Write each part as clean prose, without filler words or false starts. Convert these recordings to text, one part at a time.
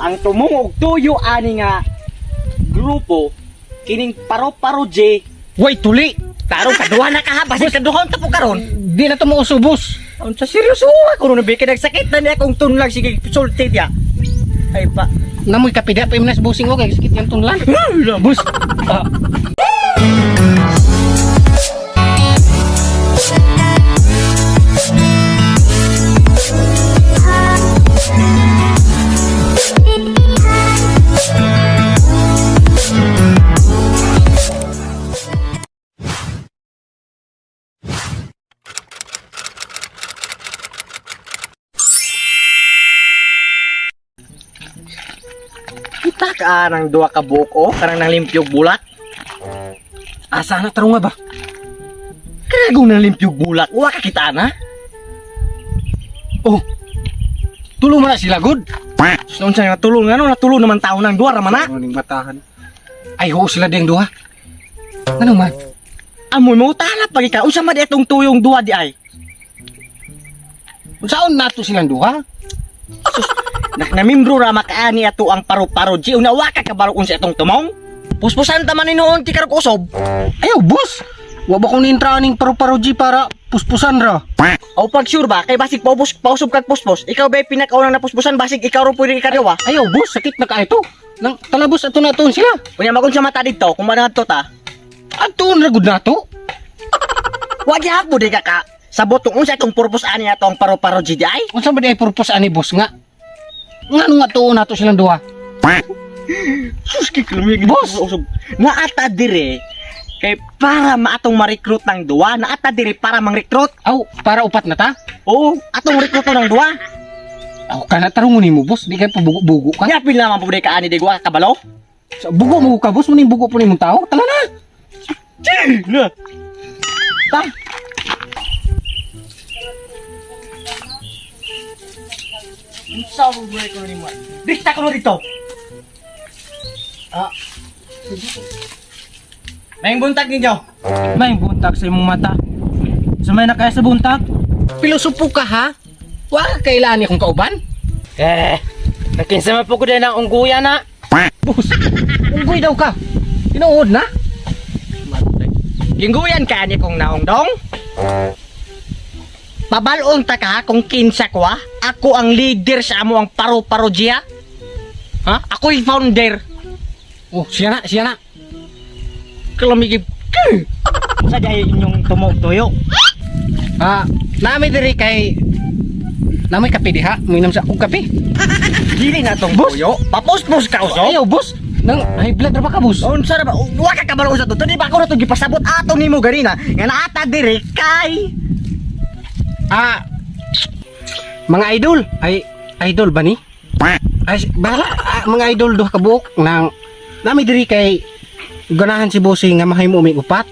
ang tumong og tuyo ani nga grupo kining paro-paro J. Way tuli. Tarong kaduha na ka ha, basi kaduhon ta po karon. Di na to mo usubos. Unsa seryoso ako no bikid nagsakit na niya kung tunlag sige sulti dia. Ay pa. Namoy kapida pa imnas busing ko kay sakit yang tunlan. Bus. Kita ka nang duha ka buko, karang nang limpyog bulak. Asa na tarong nga ba? Kagong nang limpyog bulak, wa ka kita na. Oh. Tulong mo na sila good. Noon sa nga tulong ano, natulong naman tao nang duha ra man na. Ning batahan. Ay ho sila ding duha. Ano man? Amoy mo tala pag ikaw, unsa man di atong tuyong duha di ay. Unsaon nato silang duha? Namembro ra makaani ato ang paro-paro J. Una wa ka kabalo unsa atong tumong. Puspusan ta man ni noon ti karog usob. Ayaw bus. Wa ba ko nintra ning paro-paroji para puspusan ra? O pag sure ba kay basig pausob kag puspos. Ikaw ba pinakaunang napuspusan basig ikaw ro pwede ikadwa. Ayaw bus, sakit na kaito. Nang talabos ato na tuon sila. Unya magun sa mata dito kung manadto ta. Ato ra gud nato. Wa gyapon di ka sabot kung unsa atong purpose ani ato ang paro-paro J di ay. Unsa ba di ay purpose ani boss nga? Ngano nga tuon nato silang duha? Sus kikilmi boss usob. Naata dire kay para maatong ma-recruit ng duwa, naata dire para mang-recruit. Aw, para upat na ta? Oo, atong recruit ng duwa. Aw, kana tarungon nimo boss, di kay pabugo-bugo ka. Kaya pila man pud ka ani digwa kabalo. So, bugo mo ka boss, muning bugo po nimong tao. Tala na. Na. Ta. Unsa mo buhay ko ni mo? Dikta ko dito. Ah. May buntag ninyo. May buntag sa imong mata. Sumay na kaya sa buntag? Pilosopo ka ha? Wa ka kailan ni kong kauban? Nakinsa man po ko din ang ungguya na. Boss, unggoy daw ka. Tinuod na? Gingguyan ka ni kong naongdong. Pabalon ta ka kung kinsa ko ah. Ako ang leader sa amo ang paro-paro J. Ha? Ako yung founder. Oh, siya na. Kalamigib. Sa dahil inyong tumog toyo. Nami diri kay namoy kape diha, minom sa akong kape. Dili na tong Boss. toyo. Papos-pos ka uso. Ayaw, boss. Nang high blood ra ba ka, boss? Unsa ra ba? Wa ka kabalo sa to. Di ba ako na to gipasabot ato nimo ganina. Nga naata diri kay Mga idol. Ay, idol ba ni? Ay, bahala. Mga idol do kabuok nang nami diri kay ganahan si bossing nga mahay mo may upat.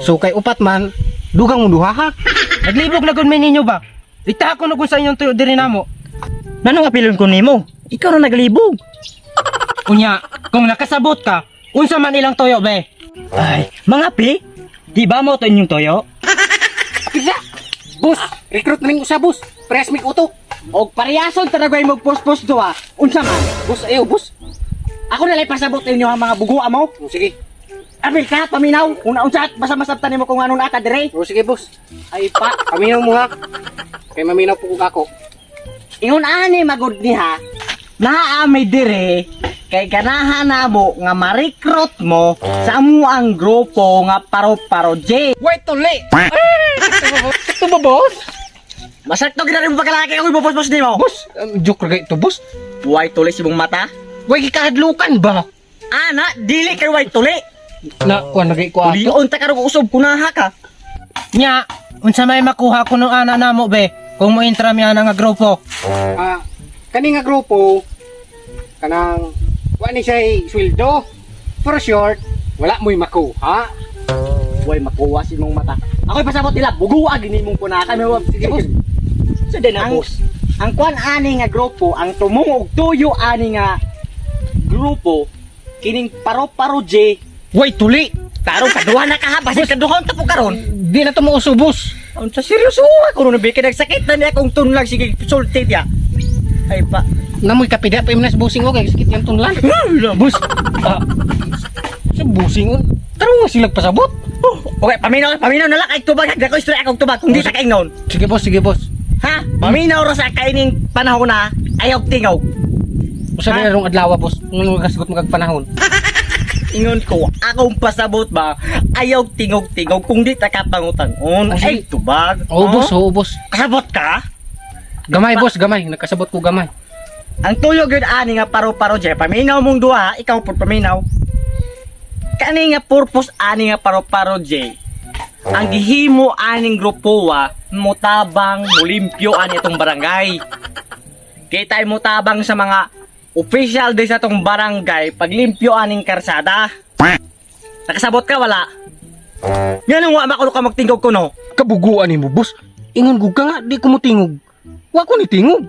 So kay upat man, dugang mo duha ha. naglibog na gud ninyo ba? Ita ko na kung sa inyong tuyo diri namo. Nano nga pilon ko nimo? Ikaw na naglibog. Unya, kung nakasabot ka, unsa man ilang toyo be? Ay, mga pi, di ba mo to inyong toyo? Pisa. Boss, recruit ning usa boss. Press mic uto. Og parehason tanagay mo post-post do ah. Unsa man? Boss, ayo boss. Ako na lang pasabot ninyo ang mga buguan mo. Oh, sige. Abil ka, paminaw. Una-unsa, basta masabtan nimo kung ano na ka dire. Oh, sige boss. Ay pa, paminaw mo ha. Kay maminaw po ako. Ingon ani magud niha. Naami dire kay ganahan namo nga ma-recruit mo sa amo ang grupo nga paro-paro J. Wait tuli. Ito ba boss? Masakto gid mo pagkalaki ako ipopos nimo. Boss, joke ra ito boss. Buhay tulis imong mata. Way kahadlukan ba? Ana, dili kay white tuli. Na kuan lagi ko ato. Ulion ta karog usob kunaha ka. Nya, unsa may makuha ko no ana namo be? Kung mo intra mi ana nga grupo. Kani nga grupo kanang wa ni say sweldo. For short, wala mo'y makuha. Buhay makuha si imong mata. Ako'y pasabot nila, buguwa gini mong kunaha kami. Sige boss. Sa din ang boss. Ang kwan ani nga grupo, ang tumong og tuyo ani nga grupo kining paro-paro J. Way tuli. Tarong kaduha na ka ha, basi kaduhon ta po karon. Di na to mo usubos. Unsa seryoso ako no bikid nagsakit na niya kung tunlag sige sulti dia. Ay pa. namoy kapida pa imnas busing o kay sakit yang tunlan. Bus. Sa busing on. Taro nga silang pasabot. Okay, paminaw na lang kay tubag dako istorya akong tubag kung di sa kaingnon. Sige boss, sige boss. Ha? Paminaw ra sa kaining panahon na ayaw tingaw. Usa na rong adlaw boss, ngano kasgot magpanahon. Ingon ko, akong pasabot ba, ayaw tingog-tingog kung di ta kapangutan-on. Oh, Ay, sige. tubag. Oo boss, oo boss. Kasabot ka? Gamay boss, gamay. Nagkasabot ko gamay. Ang tuyog yun ani nga paro-paro dyan. Paminaw mong duha, ikaw po paminaw. Kani nga purpose ani nga paro-paro dyan. Ang gihimo aning grupowa, mutabang, mulimpyo ani itong barangay. Kita'y mutabang sa mga official din sa itong barangay, paglimpyo aning karsada. Nakasabot ka, wala? Yan ang wa makulo ka magtingog ko, no? Kabuguan mo boss. Ingon gug ka nga, di ko mo tingog. Wa ko ni tingog.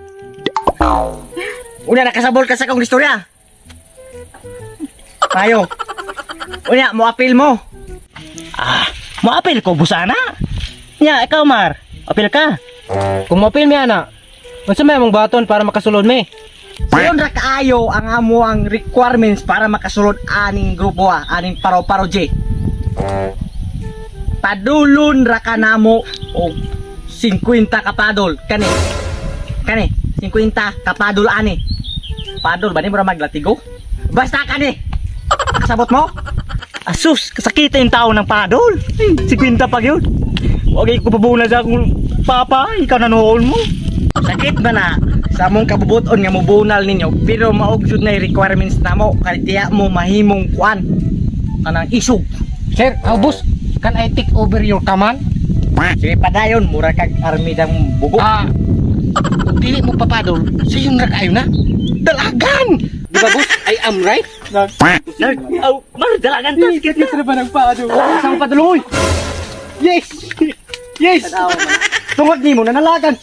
Una, nakasabot ka sa kong istorya. Tayo. Una, mo-appeal mo. Mo-appeal ko, busana. Nya, ikaw, Mar. Appeal ka. Kung mapil mi ana. Unsa may mong baton para makasulod mi? Sayon ra kaayo ang amo ang requirements para makasulod aning grupo aning paro-paro J. Padulon ra ka namo og 50 kapadol kani. Kani 50 kapadol ani. Padol ba ni mura maglatigo? Basta kani. Kasabot mo? Asus, kasakita yung tao ng padol. 50 pa yun. Huwag ko pabuna sa akong papa, ikaw nanool mo. Sakit ba na sa among kabubuton nga mubunal ninyo pero maugsod na yung requirements na mo kaya tiya mo mahimong kuan kanang isog. Sir, boss, can I take over your command? Sige padayon, mura kag armidang bugo. Kung dili mo papadol, sa yung nakayo na. Dalagan! Di ba boss, I am right? Mar, dalagan to. Sige, na ba nagpaado? Saan paduloy? Yes! Yes! Tungod ni mo, nanalagan.